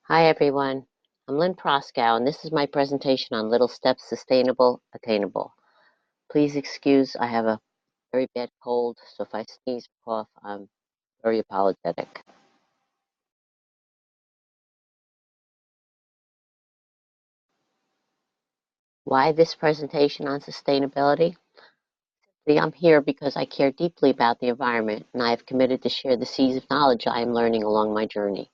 Hi everyone, I'm Lynn Proskow and this is my presentation on Little Steps Sustainable Attainable. Please excuse I have a very bad cold, so if I sneeze or cough, I'm very apologetic. Why this presentation on sustainability? See, I'm here because I care deeply about the environment and I have committed to share the seeds of knowledge I am learning along my journey.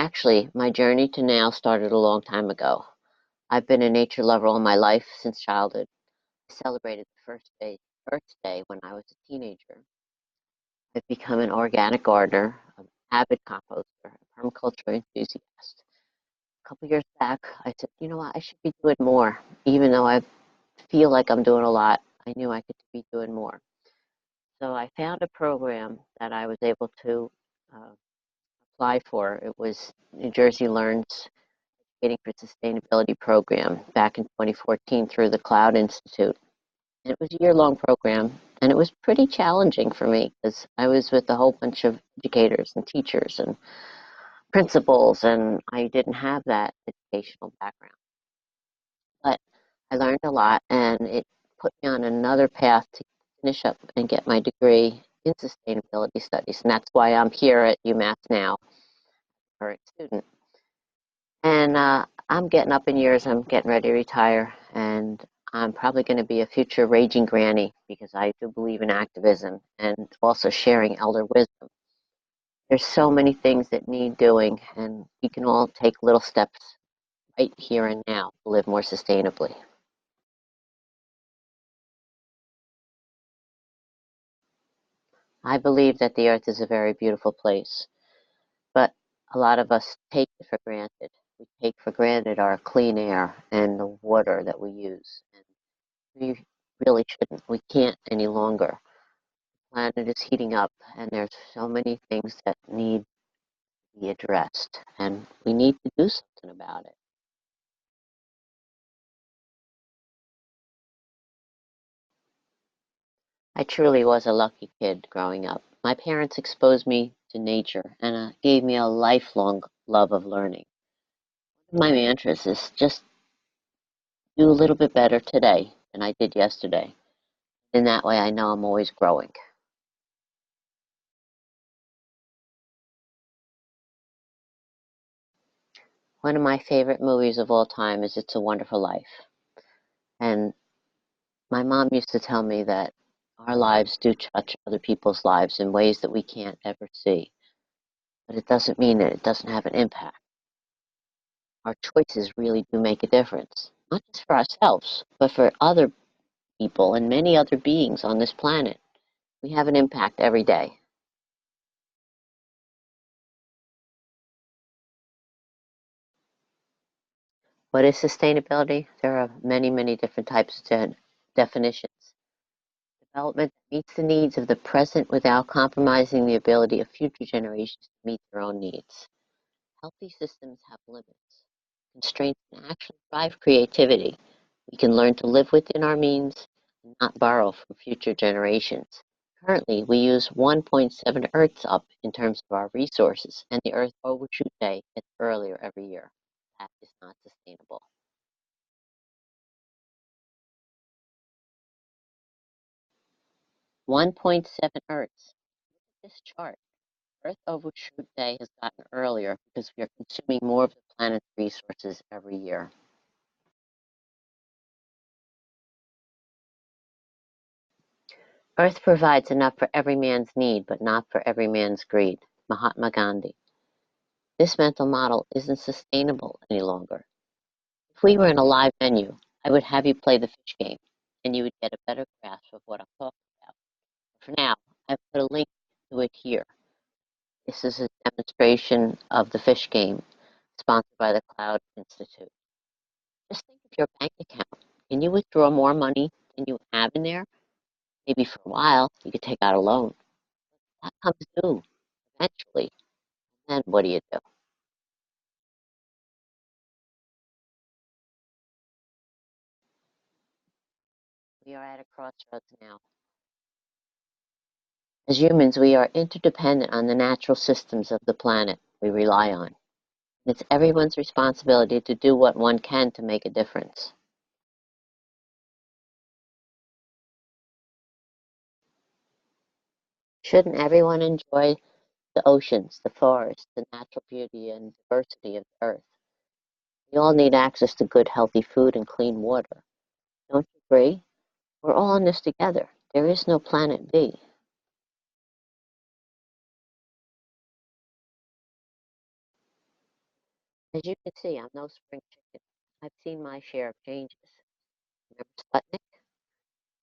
Actually, my journey to now started a long time ago. I've been a nature lover all my life since childhood. I celebrated the Earth Day when I was a teenager. I've become an organic gardener, an avid composter, a permaculture enthusiast. A couple years back, I said, you know what, I should be doing more. Even though I feel like I'm doing a lot, I knew I could be doing more. So I found a program that I was able to uh, apply for. It was New Jersey Learns Educating for Sustainability program back in 2014 through the Cloud Institute. It was a year-long program, and it was pretty challenging for me because I was with a whole bunch of educators and teachers and principals, and I didn't have that educational background. But I learned a lot, and it put me on another path to finish up and get my degree in sustainability studies, and that's why I'm here at UMass now, current student. And I'm getting up in years. I'm getting ready to retire, and I'm probably going to be a future raging granny because I do believe in activism and also sharing elder wisdom. There's so many things that need doing, and we can all take little steps right here and now to live more sustainably. I believe that the earth is a very beautiful place, but a lot of us take it for granted. We take for granted our clean air and the water that we use. And we really shouldn't. We can't any longer. The planet is heating up, and there's so many things that need to be addressed, and we need to do something about it. I truly was a lucky kid growing up. My parents exposed me to nature and gave me a lifelong love of learning. My mantras is just do a little bit better today than I did yesterday. In that way, I know I'm always growing. One of my favorite movies of all time is It's a Wonderful Life. And my mom used to tell me that our lives do touch other people's lives in ways that we can't ever see. But it doesn't mean that it doesn't have an impact. Our choices really do make a difference, not just for ourselves, but for other people and many other beings on this planet. We have an impact every day. What is sustainability? There are many, many different types of definitions. Development that meets the needs of the present without compromising the ability of future generations to meet their own needs. Healthy systems have limits. Constraints can actually drive creativity. We can learn to live within our means and not borrow from future generations. Currently, we use 1.7 Earths up in terms of our resources, and the Earth Overshoot Day gets earlier every year. That is not sustainable. 1.7 Earths. This chart, Earth Overshoot Day has gotten earlier because we are consuming more of the planet's resources every year. Earth provides enough for every man's need, but not for every man's greed. Mahatma Gandhi. This mental model isn't sustainable any longer. If we were in a live menu, I would have you play the fish game, and you would get a better grasp of what I'm talking about. For now, I've put a link to it here. This is a demonstration of the fish game, sponsored by the Cloud Institute. Just think of your bank account. Can you withdraw more money than you have in there? Maybe for a while, you could take out a loan. That comes due eventually. Then what do you do? We are at a crossroads now. As humans, we are interdependent on the natural systems of the planet we rely on. It's everyone's responsibility to do what one can to make a difference. Shouldn't everyone enjoy the oceans, the forests, the natural beauty and diversity of the earth? We all need access to good, healthy food and clean water. Don't you agree? We're all in this together. There is no planet B. As you can see, I'm no spring chicken. I've seen my share of changes. Remember Sputnik?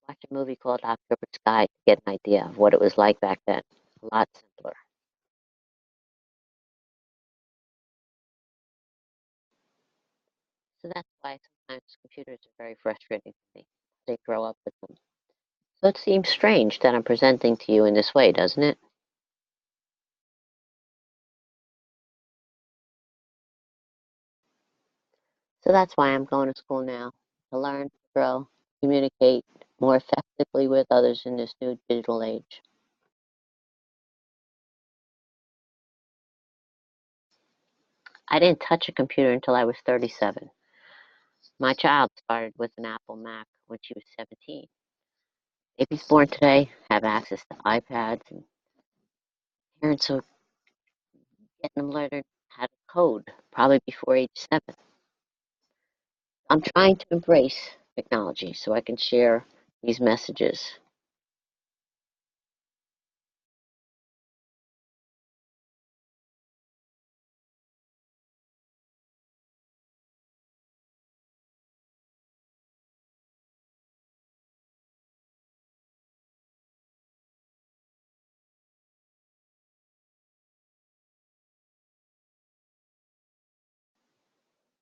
Watch a movie called October Sky to get an idea of what it was like back then. A lot simpler. So that's why sometimes computers are very frustrating to me. They grow up with them. So it seems strange that I'm presenting to you in this way, doesn't it? So that's why I'm going to school now, to learn, to grow, communicate more effectively with others in this new digital age. I didn't touch a computer until I was 37. My child started with an Apple Mac when she was 17. Babies born today have access to iPads, and parents are getting them learning how to code probably before age 7. I'm trying to embrace technology so I can share these messages.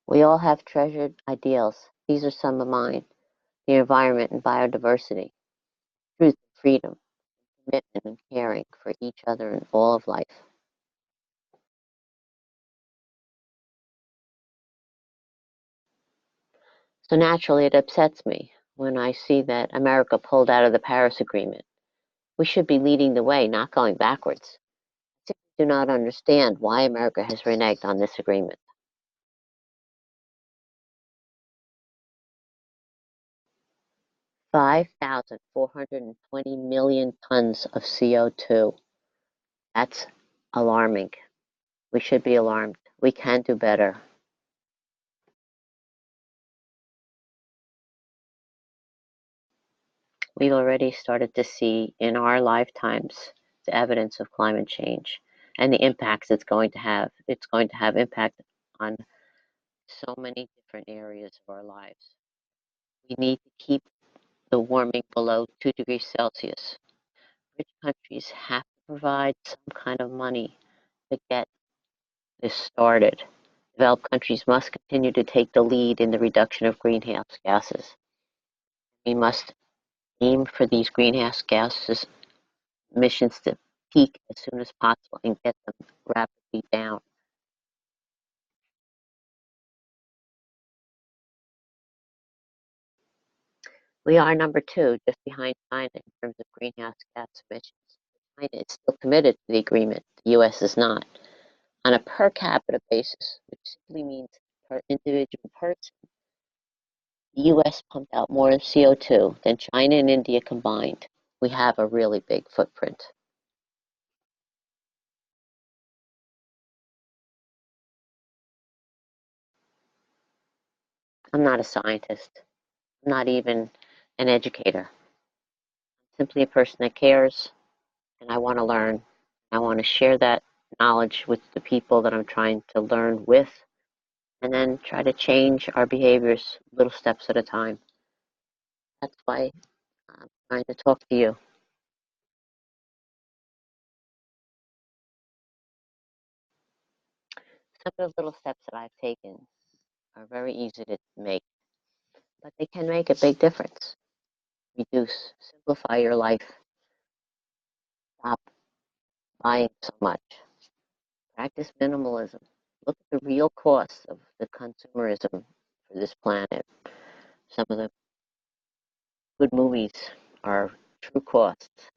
We all have treasured ideals. These are some of mine: the environment and biodiversity, truth and freedom, commitment and caring for each other and all of life. So naturally, it upsets me when I see that America pulled out of the Paris Agreement. We should be leading the way, not going backwards. I simply do not understand why America has reneged on this agreement. 5,420 million tons of CO2. That's alarming. We should be alarmed. We can do better. We've already started to see in our lifetimes the evidence of climate change and the impacts it's going to have. It's going to have impact on so many different areas of our lives. We need to keep the warming below 2 degrees Celsius. Rich countries have to provide some kind of money to get this started. Developed countries must continue to take the lead in the reduction of greenhouse gases. We must aim for these greenhouse gases emissions to peak as soon as possible and get them rapidly down. We are number 2, just behind China in terms of greenhouse gas emissions. China is still committed to the agreement. The US is not. On a per capita basis, which simply means per individual person, the US pumped out more CO2 than China and India combined. We have a really big footprint. I'm not a scientist. I'm not even an educator. I'm simply a person that cares, and I want to learn. I want to share that knowledge with the people that I'm trying to learn with, and then try to change our behaviors little steps at a time. That's why I'm trying to talk to you. Some of the little steps that I've taken are very easy to make, but they can make a big difference. Reduce, simplify your life, stop buying so much, practice minimalism. Look at the real costs of the consumerism for this planet. Some of the good movies are true costs.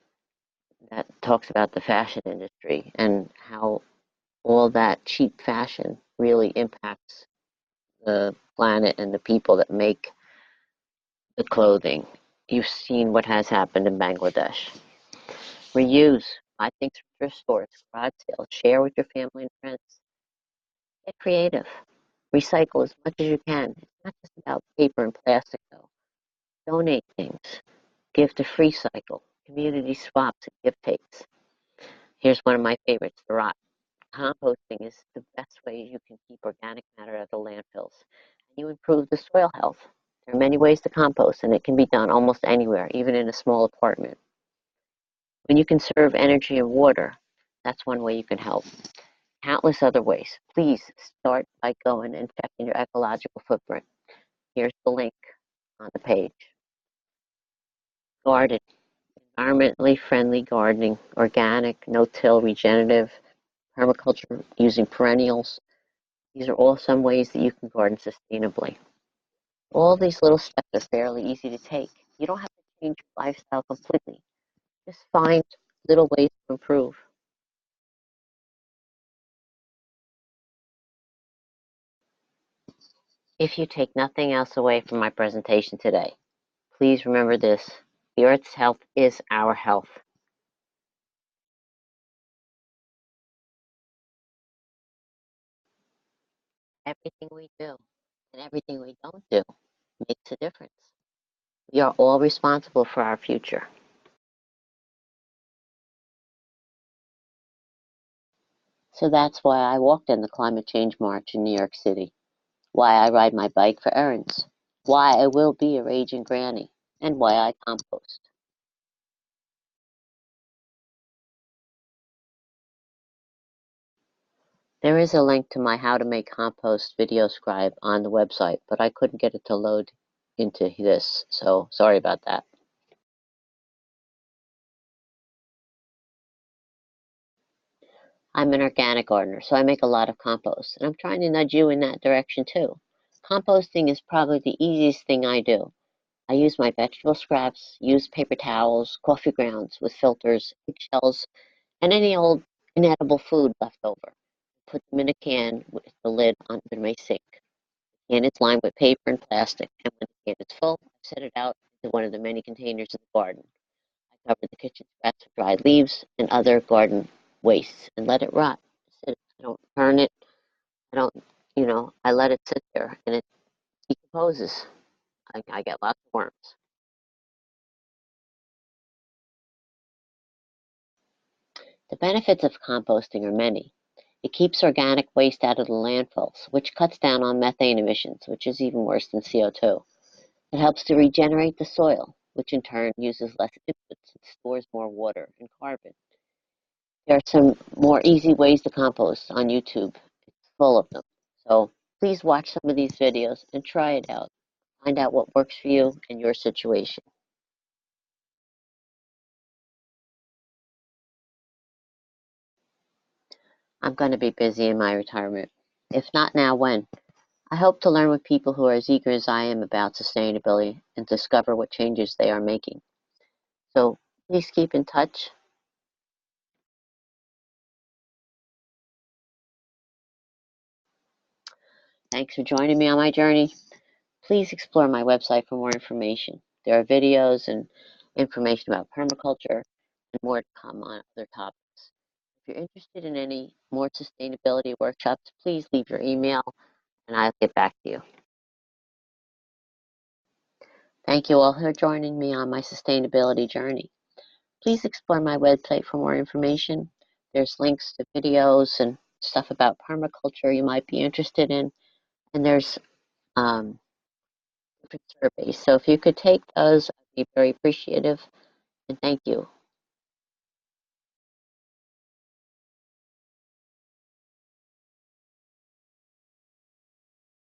that talks about the fashion industry and how all that cheap fashion really impacts the planet and the people that make the clothing. You've seen what has happened in Bangladesh. Reuse. Buy things from thrift stores, garage sales, share with your family and friends. Get creative. Recycle as much as you can. It's not just about paper and plastic, though. Donate things. Give to Free Cycle, community swaps and gift takes. Here's one of my favorites, the rot. Composting is the best way you can keep organic matter out of the landfills. And you improve the soil health. There are many ways to compost, and it can be done almost anywhere, even in a small apartment. When you conserve energy and water, that's one way you can help. Countless other ways. Please start by going and checking your ecological footprint. Here's the link on the page. Garden. Environmentally friendly gardening, organic, no-till, regenerative, permaculture using perennials. These are all some ways that you can garden sustainably. All these little steps are fairly easy to take. You don't have to change your lifestyle completely. Just find little ways to improve. If you take nothing else away from my presentation today, please remember this: the Earth's health is our health. Everything we do and everything we don't do makes a difference. We are all responsible for our future. So that's why I walked in the climate change march in New York City, why I ride my bike for errands, why I will be a raging granny, and why I compost. There is a link to my How to Make Compost video scribe on the website, but I couldn't get it to load into this, so sorry about that. I'm an organic gardener, so I make a lot of compost, and I'm trying to nudge you in that direction too. Composting is probably the easiest thing I do. I use my vegetable scraps, used paper towels, coffee grounds with filters, eggshells, and any old inedible food left over. Put them in a can with the lid under my sink. The can is lined with paper and plastic, and when the can is full, I set it out into one of the many containers in the garden. I cover the kitchen scraps with dried leaves and other garden wastes and let it rot. I don't turn it. I don't, I let it sit there and it decomposes. I get lots of worms. The benefits of composting are many. It keeps organic waste out of the landfills, which cuts down on methane emissions, which is even worse than CO2. It helps to regenerate the soil, which in turn uses less inputs and stores more water and carbon. There are some more easy ways to compost on YouTube. It's full of them. So please watch some of these videos and try it out. Find out what works for you and your situation. I'm going to be busy in my retirement. If not now, when? I hope to learn with people who are as eager as I am about sustainability and discover what changes they are making. So please keep in touch. Thanks for joining me on my journey. Please explore my website for more information. There are videos and information about permaculture and more to come on other topics. If you're interested in any more sustainability workshops, please leave your email and I'll get back to you. Thank you all for joining me on my sustainability journey. Please explore my website for more information. There's links to videos and stuff about permaculture you might be interested in, and there's um, different surveys. So if you could take those, I'd be very appreciative, and thank you.